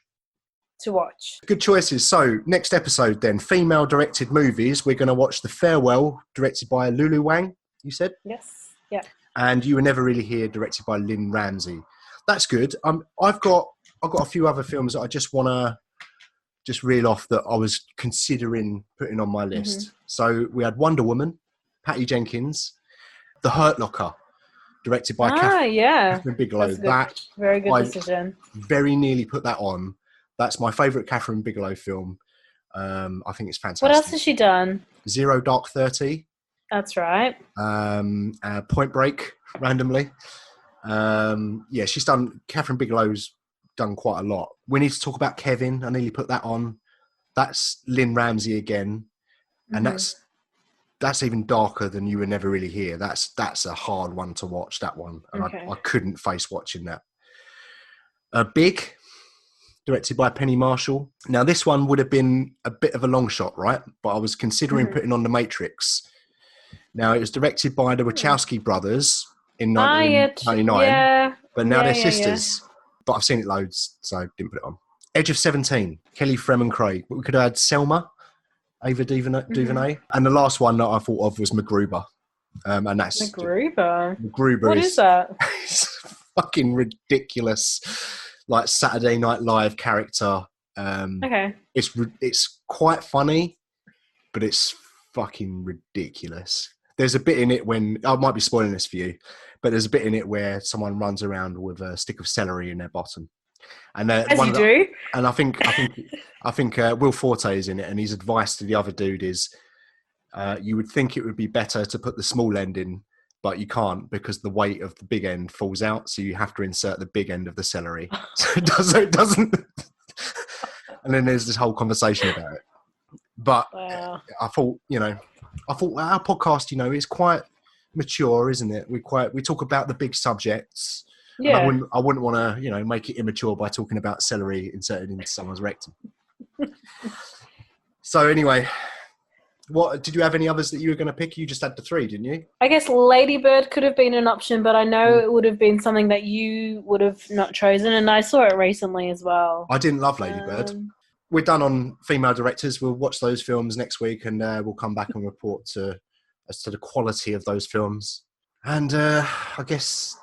Good choices. So, next episode then, female-directed movies. We're going to watch The Farewell, directed by Lulu Wang, you said? Yes. Yeah. And You Were Never Really Here, directed by Lynn Ramsey. That's good. I've got a few other films that I just want to just reel off that I was considering putting on my list. Mm-hmm. So, we had Wonder Woman, Patty Jenkins, The Hurt Locker, directed by Catherine Bigelow. Very good decision. Very nearly put that on. That's my favourite Catherine Bigelow film. I think it's fantastic. What else has she done? Zero Dark 30. That's right. Point Break, randomly. She's done. Catherine Bigelow's done quite a lot. We need to talk about Kevin. I nearly put that on. That's Lynn Ramsey again, and that's even darker than You Were Never Really Here. That's a hard one to watch, that one, and I couldn't face watching that. Big, directed by Penny Marshall. Now, this one would have been a bit of a long shot, right? But I was considering putting on The Matrix. Now, it was directed by the Wachowski brothers in 1999, but now they're sisters. But I've seen it loads, so I didn't put it on. Edge of 17, Kelly Fremon Craig. We could have had Selma, Ava DuVernay. And the last one that I thought of was MacGruber. And that's MacGruber. What is that? It's fucking ridiculous, like Saturday Night Live character. It's quite funny, but it's fucking ridiculous. There's a bit in it when I might be spoiling this for you, but there's a bit in it where someone runs around with a stick of celery in their bottom, and as you do. And I think Will Forte is in it, and his advice to the other dude is, you would think it would be better to put the small end in, but you can't because the weight of the big end falls out, so you have to insert the big end of the celery. So it doesn't. And then there's this whole conversation about it. But I thought our podcast, is quite mature, isn't it? We talk about the big subjects. Yeah. I wouldn't want to, make it immature by talking about celery inserted into someone's rectum. So anyway, what did you have any others that you were going to pick? You just had the 3, didn't you? I guess Ladybird could have been an option, but I know it would have been something that you would have not chosen, and I saw it recently as well. I didn't love Ladybird. We're done on female directors. We'll watch those films next week, and we'll come back and report as to the quality of those films. And I guess,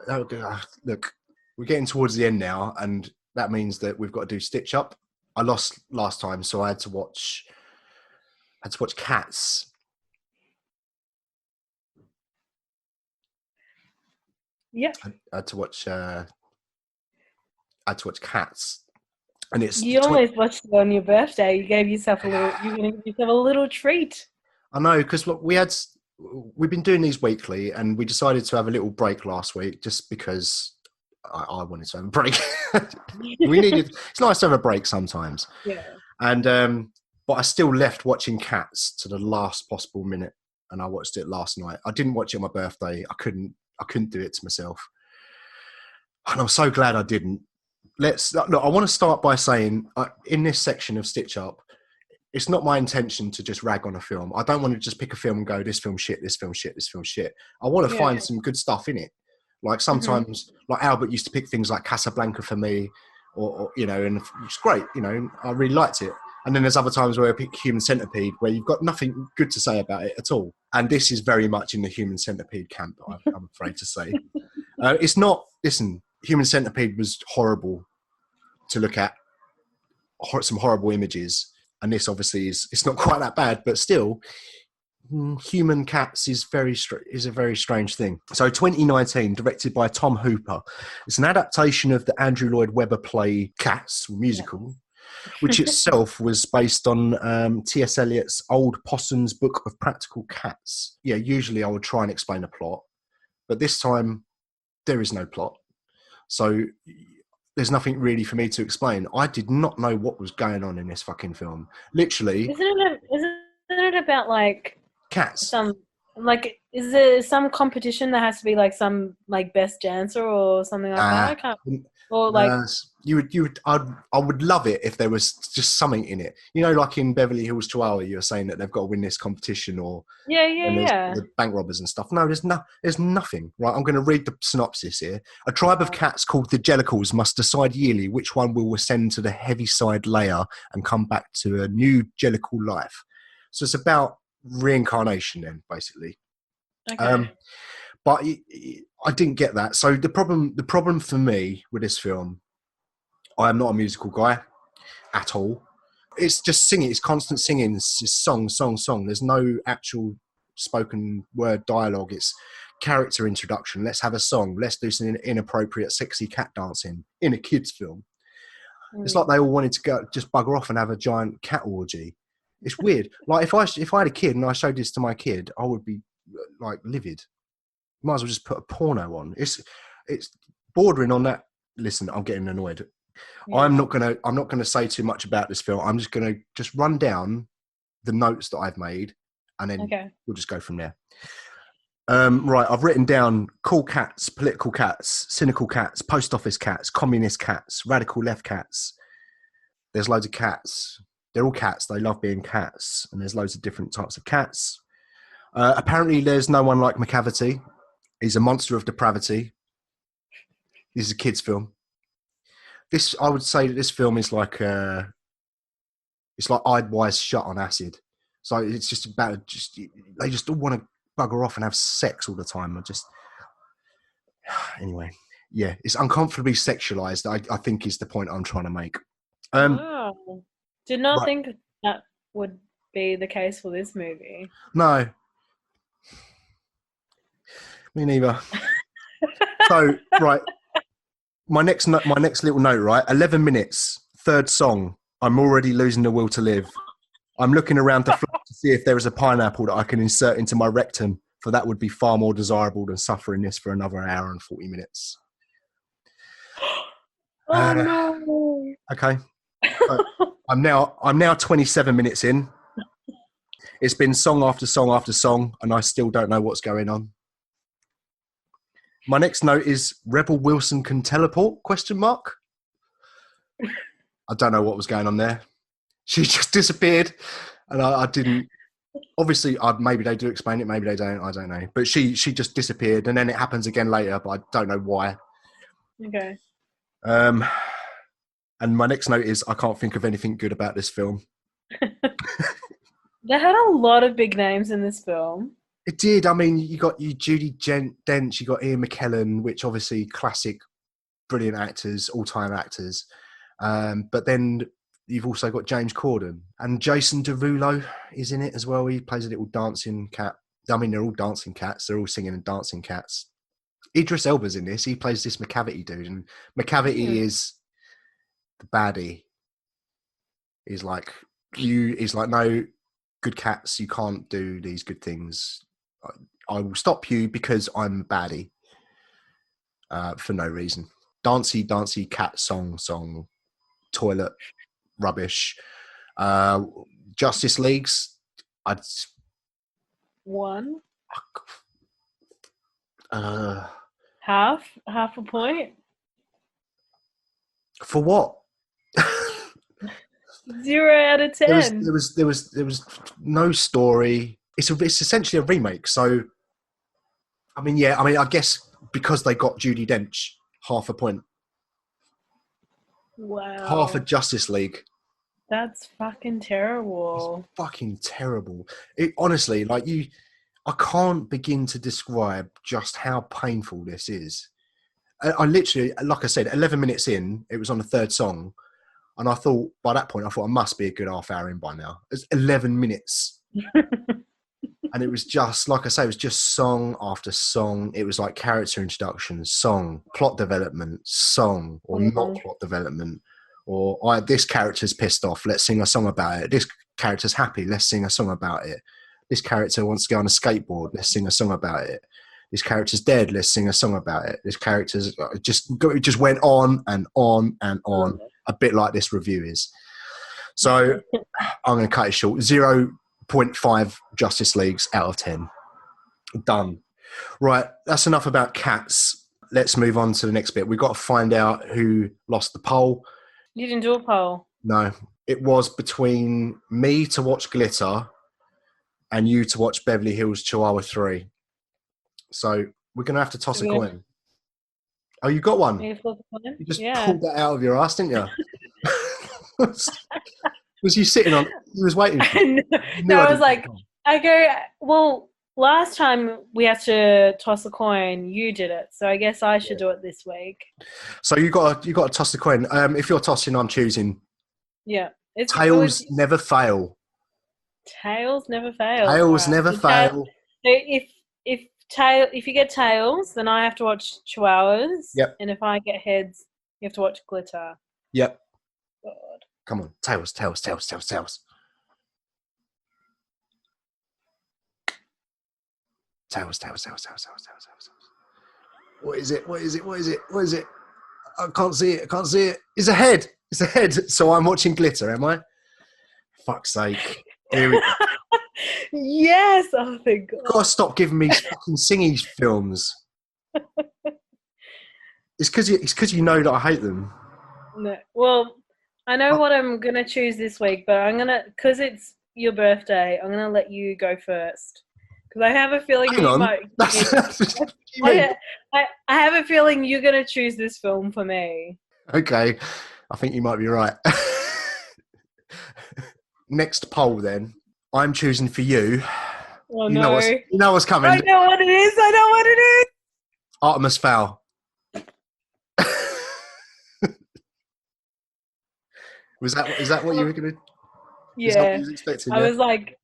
look, we're getting towards the end now, and that means that we've got to do Stitch Up. I lost last time, so I had to watch Cats. Yeah. I had to watch Cats. And you almost watched it on your birthday. You gave yourself a little treat. I know, because we've been doing these weekly, and we decided to have a little break last week just because I wanted to have a break. It's nice to have a break sometimes. Yeah. And but I still left watching Cats to the last possible minute, and I watched it last night. I didn't watch it on my birthday. I couldn't do it to myself, and I'm so glad I didn't. I want to start by saying, in this section of Stitch Up, it's not my intention to just rag on a film. I don't want to just pick a film and go, this film shit, this film shit, this film shit. I want to find some good stuff in it. Like sometimes, like Albert used to pick things like Casablanca for me, or and it's great, I really liked it. And then there's other times where I pick Human Centipede, where you've got nothing good to say about it at all. And this is very much in the Human Centipede camp, I'm afraid to say. It's not, listen, Human Centipede was horrible to look at, some horrible images, and this obviously it's not quite that bad, but still, Human Cats is a very strange thing. So 2019, directed by Tom Hooper. It's an adaptation of the Andrew Lloyd Webber play Cats, musical, which itself was based on T.S. Eliot's Old Possum's Book of Practical Cats. Yeah, usually I would try and explain a plot, but this time there is no plot. So there's nothing really for me to explain. I did not know what was going on in this fucking film. Literally. Isn't it about like cats? Is there some competition that has to be like some like best dancer or something like that? I can't. Or like I would love it if there was just something in it. Like in Beverly Hills Chihuahua, you were saying that they've got to win this competition, or the bank robbers and stuff. No, there's nothing. Right, I'm going to read the synopsis here. A tribe of cats called the Jellicles must decide yearly which one will ascend to the Heaviside layer and come back to a new Jellicle life. So it's about reincarnation, then, basically. Okay. But I didn't get that. So the problem for me with this film, I am not a musical guy at all. It's just singing. It's constant singing. It's just song. There's no actual spoken word dialogue. It's character introduction. Let's have a song. Let's do some inappropriate sexy cat dancing in a kid's film. It's like they all wanted to go just bugger off and have a giant cat orgy. It's weird. Like if I had a kid and I showed this to my kid, I would be like livid. Might as well just put a porno on. It's bordering on that. Listen, I'm getting annoyed. Yeah. I'm not gonna say too much about this film. I'm just gonna run down the notes that I've made, and then we'll just go from there. Right, I've written down cool cats, political cats, cynical cats, post office cats, communist cats, radical left cats. There's loads of cats. They're all cats. They love being cats, and there's loads of different types of cats. Apparently, there's no one like McCavity. He's a monster of depravity. This is a kids' film. I would say that this film is like it's like Eyed Wise shut on acid. So it's just about they just all want to bugger off and have sex all the time. Anyway, yeah, it's uncomfortably sexualized. I think is the point I'm trying to make. Wow. Did not right. think that would be the case for this movie. No, me neither. So right, my next little note. Right, 11 minutes, third song. I'm already losing the will to live. I'm looking around the floor to see if there is a pineapple that I can insert into my rectum, for that would be far more desirable than suffering this for another hour and 40 minutes. Oh no. Okay. So I'm now 27 minutes in. It's been song after song after song, and I still don't know what's going on. My next note is Rebel Wilson can teleport? ? I don't know what was going on there. She just disappeared, and I didn't. Obviously, maybe they do explain it, maybe they don't. I don't know. But she just disappeared, and then it happens again later, but I don't know why. Okay. And my next note is I can't think of anything good about this film. They had a lot of big names in this film. It did. I mean, you got Judi Dench, you got Ian McKellen, which obviously classic, brilliant actors, all-time actors. But then you've also got James Corden, and Jason Derulo is in it as well. He plays a little dancing cat. I mean, they're all dancing cats. They're all singing and dancing cats. Idris Elba's in this. He plays this McCavity dude, and McCavity is the baddie. He's like, no, good cats, you can't do these good things. I will stop you because I'm a baddie. For no reason. Dancey cat song, toilet rubbish. Justice Leagues, One. Half a point. For what? 0 out of 10. There was no story. It's essentially a remake. So, I guess because they got Judi Dench, half a point. Wow. Half a Justice League. That's fucking terrible. It's fucking terrible. It honestly, I can't begin to describe just how painful this is. I literally, like I said, 11 minutes in, it was on the third song. And I thought, by that point, I must be a good half hour in by now. It's 11 minutes. And it was just, like I say, it was just song after song. It was like character introduction, song, plot development, song, or not plot development. Or this character's pissed off, let's sing a song about it. This character's happy, let's sing a song about it. This character wants to go on a skateboard, let's sing a song about it. This character's dead, let's sing a song about it. This character's it just went on and on and on, a bit like this review is. So I'm going to cut it short. 0.5 Justice Leagues out of 10. Done. Right, that's enough about cats. Let's move on to the next bit. We've got to find out who lost the poll. You didn't do a poll? No. It was between me to watch Glitter and you to watch Beverly Hills Chihuahua 3. So we're going to have to toss a coin. Oh, you got one? You just pulled that out of your ass, didn't you? Was you sitting on? He was waiting for you. No, I was like, last time we had to toss a coin, you did it. So I guess I should do it this week. So you got to toss the coin. If you're tossing, I'm choosing. Yeah. Tails never fail. Tails never fail. Tails never fail. So if you get tails, then I have to watch Chihuahuas. Yep. And if I get heads, you have to watch Glitter. Yep. God. Come on, tails. Tails. What is it? I can't see it. I can't see it. It's a head. It's a head. So I'm watching Glitter, am I? Fuck's sake. Here we go. Yes. Oh, thank God. You've got to stop giving me fucking singy films. It's because you know that I hate them. No. Well, I know what I'm gonna choose this week, but because it's your birthday, I'm gonna let you go first. Because I have a feeling Hang you on. might. What do you mean? I have a feeling you're gonna choose this film for me. Okay, I think you might be right. Next poll, then. I'm choosing for you. Oh You no! know what's coming. I know what it is. I know what it is. Artemis Fowl. Is that what you were gonna? Is that what Yeah, you was expecting? I Yeah? was like,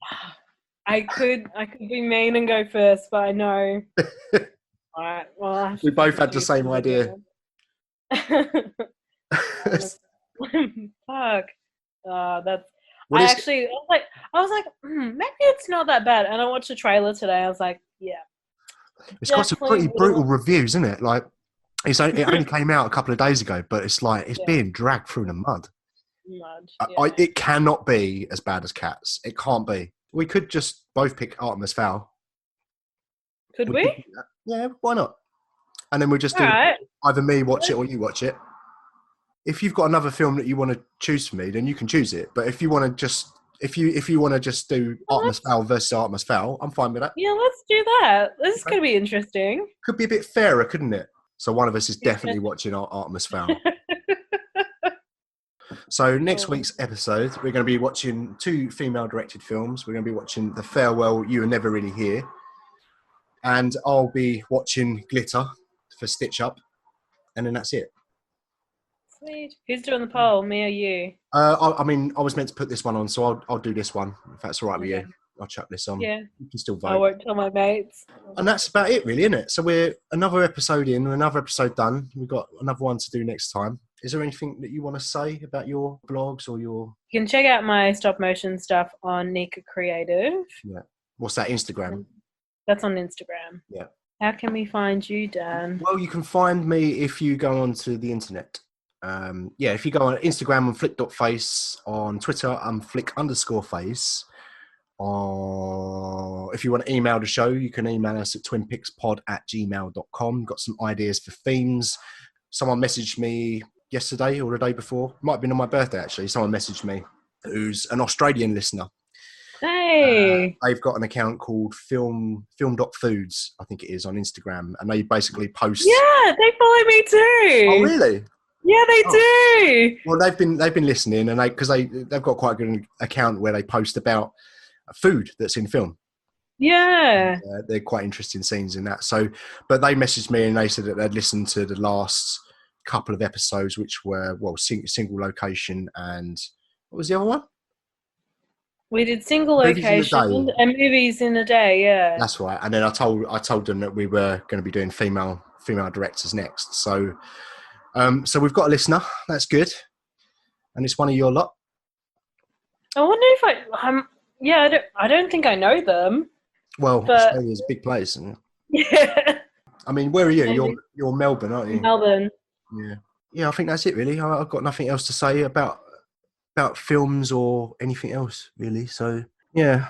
I could be mean and go first, but I know. All right. Well, I have We to both pick had the you same for idea. Fuck. That's. What I is- actually, I was like, maybe it's not that bad. And I watched the trailer today. I was like, yeah. It's got some definitely pretty brutal reviews, isn't it? Like, it only came out a couple of days ago, but it's like it's being dragged through the mud. Mud. It cannot be as bad as Cats. It can't be. We could just both pick Artemis Fowl. Could could we? do that. Yeah, why not? And then we'll just do All right. either me watch it or you watch it. If you've got another film that you want to choose for me, then you can choose it. But if you want to just if you want to just do Artemis Fowl versus Artemis Fowl, I'm fine with that. Yeah, let's do that. This is going to be interesting. Could be a bit fairer, couldn't it? So one of us is definitely watching Artemis Fowl. So next week's episode, we're going to be watching 2 female-directed films. We're going to be watching The Farewell You Were Never Really Here, and I'll be watching Glitter for Stitch Up, and then that's it. Sweet. Who's doing the poll, me or you? I was meant to put this one on, so I'll do this one, if that's all right with you. Okay. I'll chuck this on. Yeah. You can still vote. I won't tell my mates. And that's about it, really, isn't it? So we're another episode in, another episode done. We've got another one to do next time. Is there anything that you want to say about your blogs or your... You can check out my stop motion stuff on Nika Creative. Yeah. What's that, Instagram? That's on Instagram. Yeah. How can we find you, Dan? Well, you can find me if you go onto the internet. If you go on Instagram, I'm flick.face. On Twitter, I'm flick_face. If you want to email the show, you can email us at twinpixpod@gmail.com. Got some ideas for themes. Someone messaged me yesterday or the day before. Might have been on my birthday, actually. Someone messaged me who's an Australian listener. Hey! They've got an account called film.foods, I think it is, on Instagram. And they basically post... Yeah, they follow me too. Oh, really? Yeah, they do. Well, they've been listening, and they've got quite a good account where they post about food that's in film. Yeah. They're quite interesting scenes in that. So, but they messaged me and they said that they'd listened to the last couple of episodes, which were single location, and what was the other one? We did single Movies in a location day. and movies in a day. Yeah. That's right. And then I told them that we were going to be doing female directors next. So, so we've got a listener. That's good, and it's one of your lot. I wonder if I don't think I know them. Well, but, Australia's a big place, isn't it? Yeah. I mean, where are you? Maybe. You're Melbourne, aren't you? Melbourne. Yeah. I think that's it, really. I've got nothing else to say about films or anything else, really. So yeah.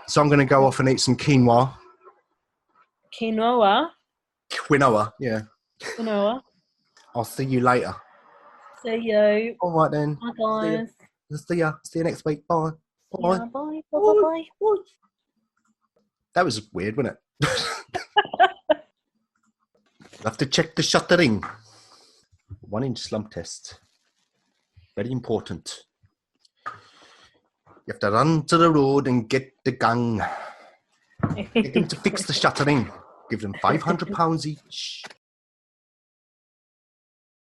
So I'm going to go off and eat some quinoa. Quinoa. Yeah. Quinoa. I'll see you later. See you. All right then. Bye, guys. See you next week. Bye. Bye. Yeah, bye. Bye. Bye. That was weird, wasn't it? Have to check the shuttering. 1-inch slump test. Very important. You have to run to the road and get the gang. Get them to fix the shuttering. Give them £500 each.